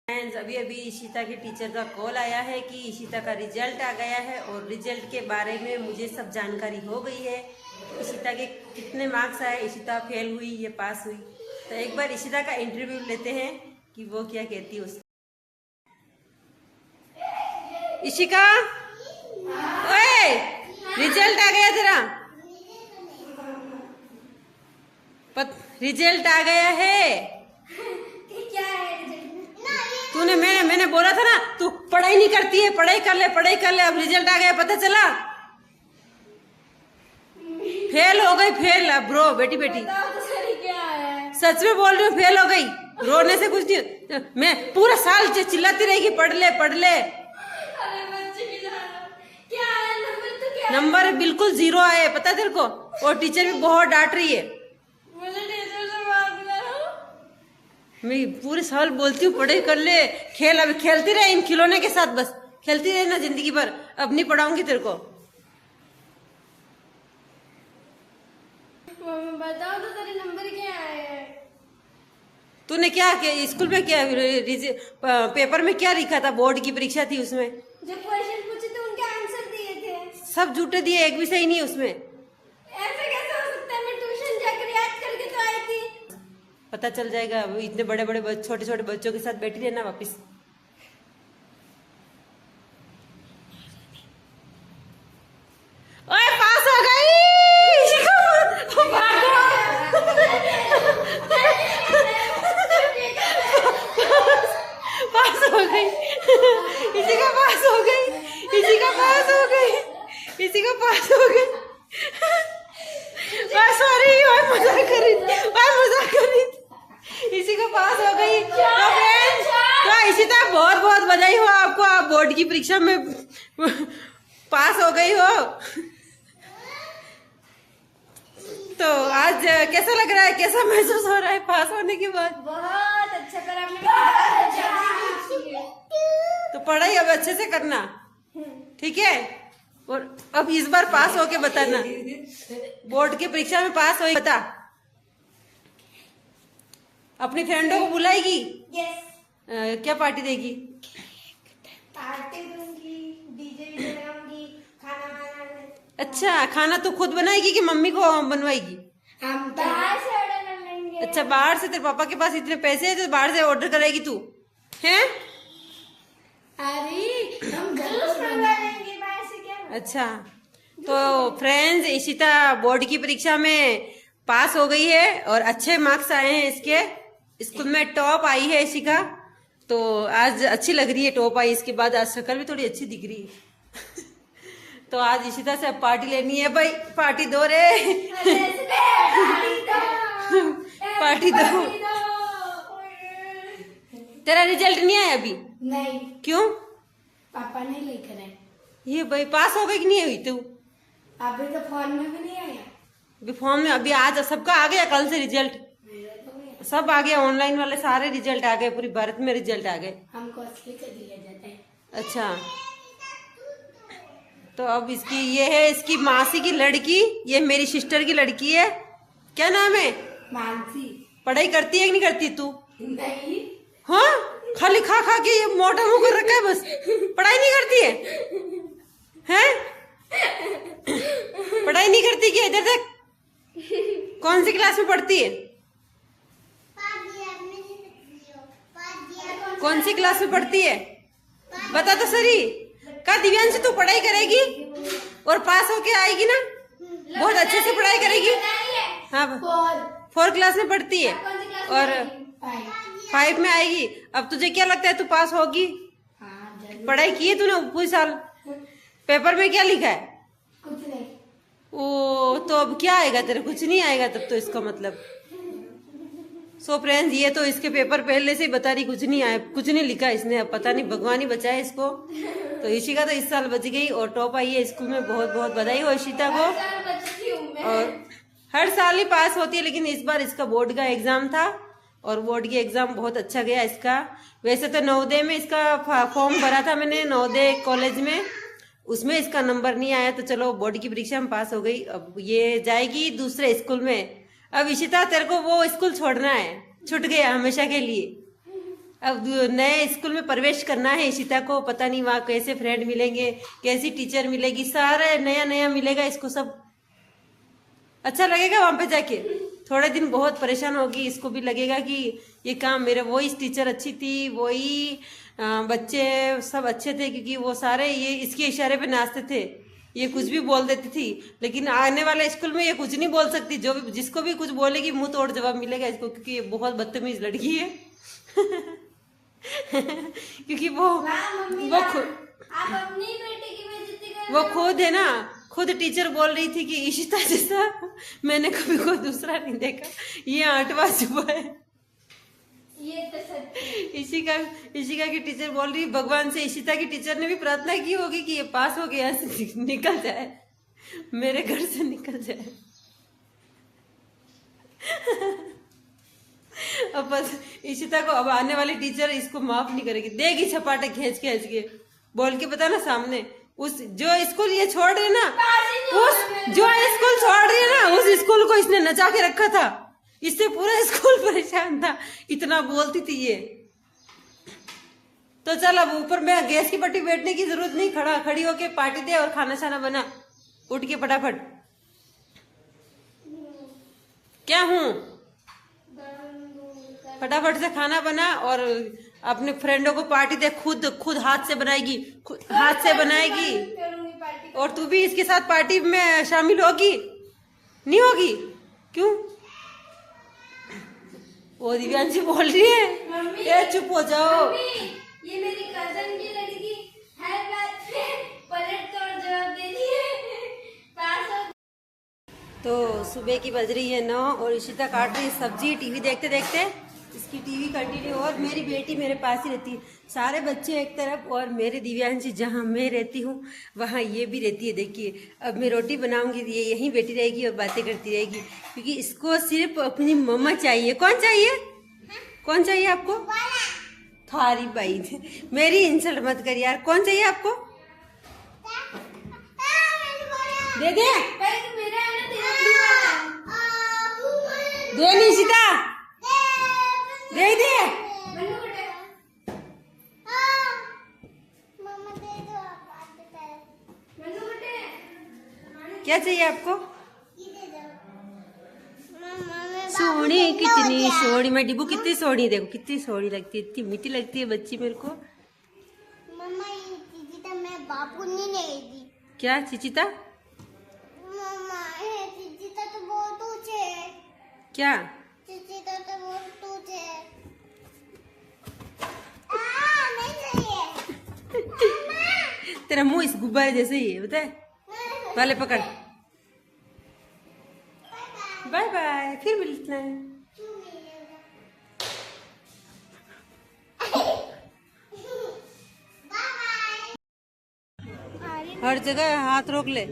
Friends, अभी अभी ईशिता के टीचर का कॉल आया है कि ईशिता का रिजल्ट आ गया है और रिजल्ट के बारे में मुझे सब जानकारी हो गई है। ईशिता के कितने मार्क्स आए, ईशिता फेल हुई या पास हुई। तो एक बार ईशिता का इंटरव्यू लेते हैं कि वो क्या कहती है उसको। ईशिका, ओए, रिजल्ट आ गया तेरा। रिजल्ट आ गया है। तूने मैंने बोला था ना, तू पढ़ाई नहीं करती है, पढ़ाई कर ले, पढ़ाई कर ले। अब रिजल्ट आ गया, पता चला। फेल हो गई, फेल। अब ब्रो, बेटी बेटी सच में बोल रही हूँ, फेल हो गई। रोने से कुछ नहीं। मैं पूरा साल चिल्लाती रहेगी, पढ़ ले पढ़ ले। नंबर बिल्कुल 0 आए, पता है तेरे को। और टीचर भी बहुत डांट रही है। मैं पूरे साल बोलती हूँ पढ़ाई कर ले, खेल। अब खेलती रहे इन खिलौने के साथ, बस खेलती रहे ना जिंदगी भर। अब नहीं पढ़ाऊंगी तेरे को। बताओ तो तेरे नंबर क्या आए। तूने क्या स्कूल में क्या पेपर में क्या लिखा था? बोर्ड की परीक्षा थी, उसमें जो क्वेश्चन पूछे थे उनके आंसर दिए थे। सब झूठे दिए, एक भी सही नहीं उसमें। ऐसे कैसे हो सकता है? मैं ट्यूशन जाकर याद करके तो आई थी। पता चल जाएगा। इतने बड़े बड़े छोटे छोटे बच्चों के साथ बैठी रहना वापिस। ओए, पास हो गई। पास हो गई। इसी का पास हो गई, इसी का पास हो गई, इसी का पास हो गई। सॉरी, मजाक कर रही, मजाक कर रही। इसी का पास हो गई। तो ईशिता, बहुत बहुत बधाई हो आपको। आप बोर्ड की परीक्षा में पास हो गई हो। तो आज कैसा लग रहा है, कैसा महसूस हो रहा है पास होने के बाद? बहुत अच्छा करा। तो पढ़ाई अब अच्छे से करना, ठीक है? और अब इस बार पास होके बताना। बोर्ड की परीक्षा में पास हो, बता। अपनी फ्रेंडों को बुलाएगी? यस। क्या पार्टी देगी? पार्टी दूंगी, डीजे भी लगाऊंगी, खाना बनाना। अच्छा, खाना तो खुद बनाएगी कि मम्मी को बनवाएगी? हम बाहर से ऑर्डर कर लेंगे। अच्छा, बाहर से। तेरे पापा के पास इतने पैसे हैं तो बाहर से ऑर्डर करेगी तू, हैं? अरे हम जूस मंगा लेंगे बाहर से। क्या? अच्छा, तो फ्रेंड्स, ईशिता बोर्ड की परीक्षा में पास हो गई है और अच्छे मार्क्स आए हैं इसके। स्कूल में टॉप आई है ईशिका। तो आज अच्छी लग रही है, टॉप आई। इसके बाद आज शक्ल भी थोड़ी अच्छी दिख रही है। तो आज ईशिता से अब पार्टी लेनी है भाई। पार्टी दो रे। पार्टी दो। तेरा रिजल्ट नहीं आया अभी? नहीं। क्यों? पापा नहीं लेकर आए। ये भाई, पास हो गई कि नहीं हुई तू? अभी तो फॉर्म में भी नहीं आया। अभी फॉर्म में अभी आज सबका आ गया, कल से रिजल्ट सब आ गया। ऑनलाइन वाले सारे रिजल्ट आ गए, पूरी भारत में रिजल्ट आ गए। हमको असली का दिया जाता है। अच्छा, तो अब इसकी ये है, इसकी मासी की लड़की, ये मेरी सिस्टर की लड़की है। क्या नाम है? मानसी। पढ़ाई करती है कि नहीं करती तू? नहीं। हाँ, खाली खा खा के ये मोटा मुंह कर रखा है, बस पढ़ाई नहीं करती है। हैं? पढ़ाई नहीं करती क्या? इधर तक। कौन सी क्लास में पढ़ती है? कौन सी क्लास में पढ़ती है? बता तो सही। का दिव्यांश, तू पढ़ाई करेगी और पास होके आएगी ना? बहुत अच्छे से पढ़ाई करेगी। हाँ, 4 क्लास में पढ़ती है और 5 में आएगी। अब तुझे क्या लगता है, तू पास होगी? पढ़ाई की है तूने पूरे साल? पेपर में क्या लिखा है? कुछ नहीं। ओ, तो अब क्या आएगा तेरे? कुछ नहीं आएगा तब तो, इसका मतलब। सो फ्रेंड्स, ये तो इसके पेपर पहले से ही बता रही, कुछ नहीं आया, कुछ नहीं लिखा इसने। अब पता नहीं, भगवान ही बचाए इसको। तो ईशिका तो इस साल बच गई और टॉप आई है स्कूल में। बहुत बहुत बधाई हो ईशिता को। और हर साल ही पास होती है, लेकिन इस बार इसका बोर्ड का एग्जाम था और बोर्ड की एग्जाम बहुत अच्छा गया इसका। वैसे तो नवोदय में इसका फॉर्म भरा था मैंने, नवोदय कॉलेज में। उसमें इसका नंबर नहीं आया, तो चलो बोर्ड की परीक्षा में पास हो गई। अब ये जाएगी दूसरे स्कूल में। अब इशिता, तेरे को वो स्कूल छोड़ना है, छूट गया हमेशा के लिए। अब नए स्कूल में प्रवेश करना है इशिता को, पता नहीं वहाँ कैसे फ्रेंड मिलेंगे, कैसी टीचर मिलेगी, सारा नया नया मिलेगा इसको, सब अच्छा लगेगा वहाँ पे जाके। थोड़े दिन बहुत परेशान होगी, इसको भी लगेगा कि ये काम मेरे, वही टीचर अच्छी थी, वही बच्चे सब अच्छे थे, क्योंकि वो सारे ये इसके इशारे पे नाचते थे, ये कुछ भी बोल देती थी। लेकिन आने वाले स्कूल में ये कुछ नहीं बोल सकती, जो भी जिसको भी कुछ बोलेगी मुंह तोड़ जवाब मिलेगा इसको, क्योंकि ये बहुत बदतमीज लड़की है। क्योंकि वो आप अपनी बेटे की बेइज्जती कर वो खुद है ना, खुद टीचर बोल रही थी कि इशिता जैसा मैंने कभी कोई दूसरा नहीं देखा, ये 8वां सुबह है। ये तो सच है। इशिका की टीचर बोल रही भगवान से, इशिता की टीचर ने भी प्रार्थना की होगी कि ये पास हो गया, से निकल जाए, मेरे घर से निकल जाए। अब बस इशिता को अब आने वाली टीचर इसको माफ नहीं करेगी, देगी छपाटे खींच खींच के, बोल के पता ना सामने उस जो स्कूल ये छोड़ रही है ना, उस जो स्कूल छोड़ रही है ना, उस स्कूल को इसने नचा के रखा था, इससे पूरा स्कूल परेशान था, इतना बोलती थी ये। तो चल अब ऊपर में गैस की पट्टी बैठने की जरूरत नहीं, खड़ी होके पार्टी दे और खाना छाना बना, उठ के फटाफट। क्या हूँ, फटाफट से खाना बना और अपने फ्रेंडों को पार्टी दे, खुद हाथ से बनाएगी, हाथ से बनाएगी। और तू भी इसके साथ पार्टी में शामिल होगी? नहीं होगी? क्यों? वो दिव्यांशी बोल रही है, ये चुप हो जाओ। ये मेरी कजन की लड़की हर बात पे पलट तोड़ जवाब दे रही है, पास हो। तो सुबह की बज रही है 9 और इशिता काट रही है सब्जी टीवी देखते देखते। इसकी टीवी कंटिन्यू, और मेरी बेटी मेरे पास ही रहती है, सारे बच्चे एक तरफ और मेरे दिव्यांशी जहाँ मैं रहती हूँ वहाँ ये भी रहती है। देखिए अब मैं रोटी बनाऊंगी, ये यहीं बैठी रहेगी और बातें करती रहेगी, क्योंकि इसको सिर्फ अपनी मम्मा चाहिए। कौन चाहिए? कौन चाहिए आपको? थारी बाई, मेरी इंसल्ट मत कर यार। कौन चाहिए आपको? दे दे, दे निशिता, दे दे। क्या चाहिए आपको? सोनी, कितनी सोनी, मैं डिब्बू कितनी सोनी, देखो कितनी सोनी लगती है, इतनी मीठी लगती है बच्ची मेरे को। मम्मा ये चिचिता मैं बापू नहीं लेगी। क्या चिचिता? मम्मा ये चिचिता तो बहुत ऊंचे है। क्या चिचिता तो बहुत ऊंचे है। नहीं चाहिए। तेरा मुंह इस गुब्बारे जैसे ही है, बता है। वाले पकड़, बाय बाय, फिर मिलते हैं। हर जगह हाथ रोक ले।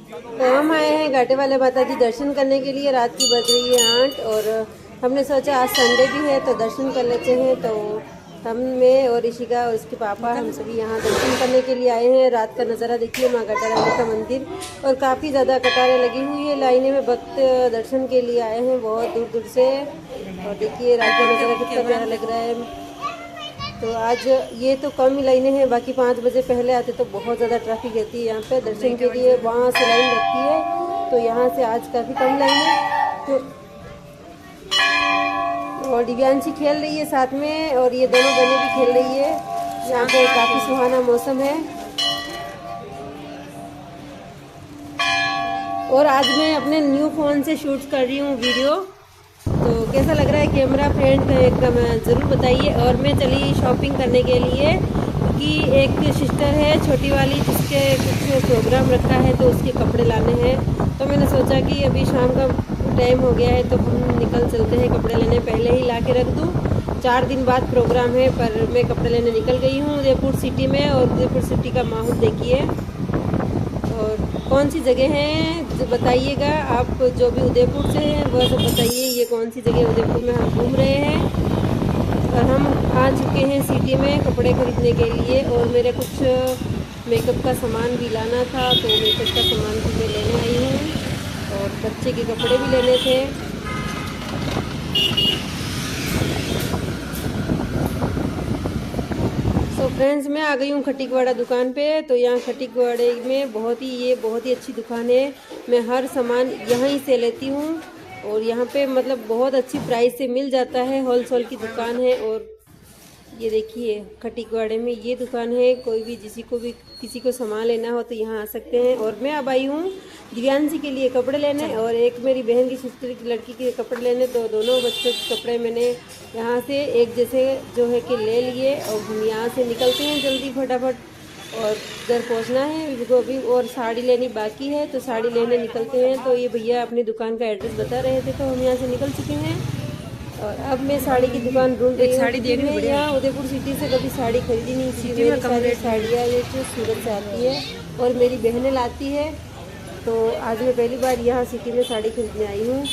तो हम आए हैं घाटे वाले माता जी दर्शन करने के लिए। रात की बज रही है 8 और हमने सोचा आज संडे भी है तो दर्शन कर लेते हैं। तो हम, मैं और ऋषिका और इसके पापा, हम सभी यहाँ दर्शन करने के लिए आए हैं। रात का नज़ारा देखिए, माँ घटारानी का मंदिर, और काफ़ी ज़्यादा कतारें लगी हुई है, लाइनें में भक्त दर्शन के लिए आए हैं बहुत दूर दूर से। और देखिए रात का नज़ारा कितना प्यारा लग रहा है। तो आज ये तो कम ही लाइनें हैं, बाकी 5 बजे पहले आते तो बहुत ज़्यादा ट्रैफिक रहती है यहाँ पे दर्शन के लिए, वहाँ से लाइन लगती है। तो यहाँ से आज काफ़ी कम लाइन है। तो और दिव्यांशी खेल रही है साथ में, और ये दोनों बहनें भी खेल रही है। यहाँ पे काफ़ी सुहाना मौसम है। और आज मैं अपने न्यू फ़ोन से शूट कर रही हूँ वीडियो। तो कैसा लग रहा है कैमरा फ्रेंड का मैं ज़रूर बताइए। और मैं चली शॉपिंग करने के लिए, क्योंकि एक सिस्टर है छोटी वाली जिसके कुछ प्रोग्राम रखा है तो उसके कपड़े लाने हैं। तो मैंने सोचा कि अभी शाम का टाइम हो गया है तो हम निकल चलते हैं कपड़े लेने, पहले ही ला के रख दूँ। 4 दिन बाद प्रोग्राम है, पर मैं कपड़े लेने निकल गई हूँ उदयपुर सिटी में। और उदयपुर सिटी का माहौल देखिए, और कौन सी जगह हैं बताइएगा आप, जो भी उदयपुर से हैं वह सब बताइए ये कौन सी जगह उदयपुर में हम घूम रहे हैं। और हम आ चुके हैं सिटी में कपड़े खरीदने के लिए, और मेरे कुछ मेकअप का सामान भी लाना था, तो मेकअप का सामान भी मैं लेने आई हूँ, और बच्चे के कपड़े भी लेने थे। फ्रेंड्स मैं आ गई हूँ खटीकवाड़ा दुकान पे। तो यहाँ खटीकवाड़े में बहुत ही अच्छी दुकान है। मैं हर सामान यहीं से लेती हूँ और यहाँ पे मतलब बहुत अच्छी प्राइस से मिल जाता है। होलसेल की दुकान है। और ये देखिए खटीकवाड़े में ये दुकान है। कोई भी किसी को सामान लेना हो तो यहाँ आ सकते हैं। और मैं अब आई हूँ दिव्यांशी के लिए कपड़े लेने और एक मेरी बहन की सिस्टर की लड़की के कपड़े लेने। तो दोनों बच्चों के कपड़े मैंने यहाँ से एक जैसे जो है कि ले लिए और हम यहाँ से निकलते हैं जल्दी फटाफट। और घर पहुँचना है इनको अभी और साड़ी लेनी बाकी है तो साड़ी लेने निकलते हैं। तो ये भैया अपनी दुकान का एड्रेस बता रहे थे तो हम यहाँ से निकल चुके हैं। और अब मैं साड़ी की दुकान ढूंढ रही हूँ। साड़ी देखने में यहाँ उदयपुर सिटी से कभी साड़ी खरीदी नहीं थी। मेरी सारी साड़ियाँ ये जो सूरत से आती है और मेरी बहनें लाती है। तो आज मैं पहली बार यहाँ सिटी में साड़ी खरीदने आई हूँ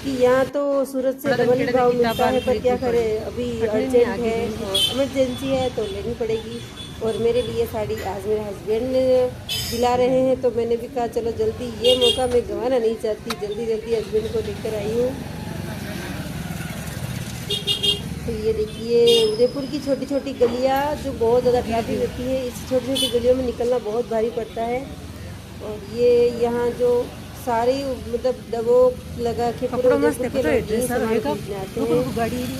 कि यहाँ तो सूरत से डबल ही भाव मिलता है। पर क्या करें अभी अर्जेंट है इमरजेंसी है तो लेनी पड़ेगी। और मेरे लिए साड़ी आज मेरे हस्बैंड दिला रहे हैं तो मैंने भी कहा चलो जल्दी ये मौका मैं गंवाना नहीं चाहती। जल्दी हस्बैंड को लेकर आई हूँ। तो ये देखिए उदयपुर की छोटी छोटी गलियाँ जो बहुत ज़्यादा ट्रैफिक होती है। इस छोटी छोटी गलियों में निकलना बहुत भारी पड़ता है। और ये यहाँ जो सारी मतलब दबो लगा के पूरे उदयपुर के लोग सामान खरीदने आते हैं।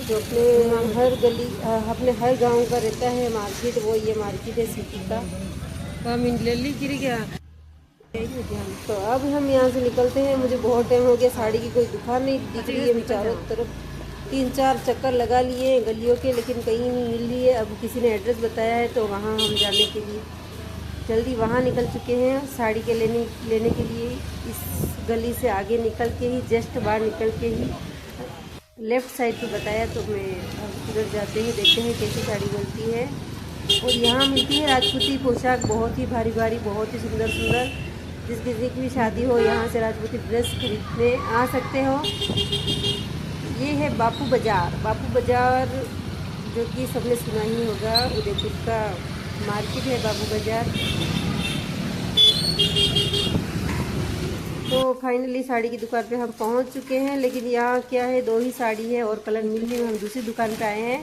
जो अपने हर गांव का रहता है मार्केट, वो ये मार्केट है सिटी का। तो अब हम यहाँ से निकलते हैं। मुझे बहुत टाइम हो गया साड़ी की कोई दुकान नहीं दिख रही है। हम चारों तरफ 3-4 चक्कर लगा लिए गलियों के लेकिन कहीं नहीं मिल रही है। अब किसी ने एड्रेस बताया है तो वहाँ हम जाने के लिए जल्दी वहाँ निकल चुके हैं साड़ी के लेने के लिए। इस गली से आगे निकल के ही जस्ट बाहर निकल के ही लेफ़्ट साइड पे बताया तो मैं उधर जाते ही देखते हैं कैसी साड़ी मिलती है। और यहाँ मिलती है राजपूती पोशाक बहुत ही भारी बहुत ही सुंदर। जिस किसी की भी शादी हो यहाँ से राजपूती ड्रेस खरीदने आ सकते हो। ये है बापू बाज़ार जो कि सबने सुना ही होगा। उदयपुर का मार्केट है बापू बाज़ार। तो फाइनली साड़ी की दुकान पे हम पहुंच चुके हैं। लेकिन यहाँ क्या है 2 ही साड़ी है और कलर मिल नहीं, हम दूसरी दुकान पे आए हैं।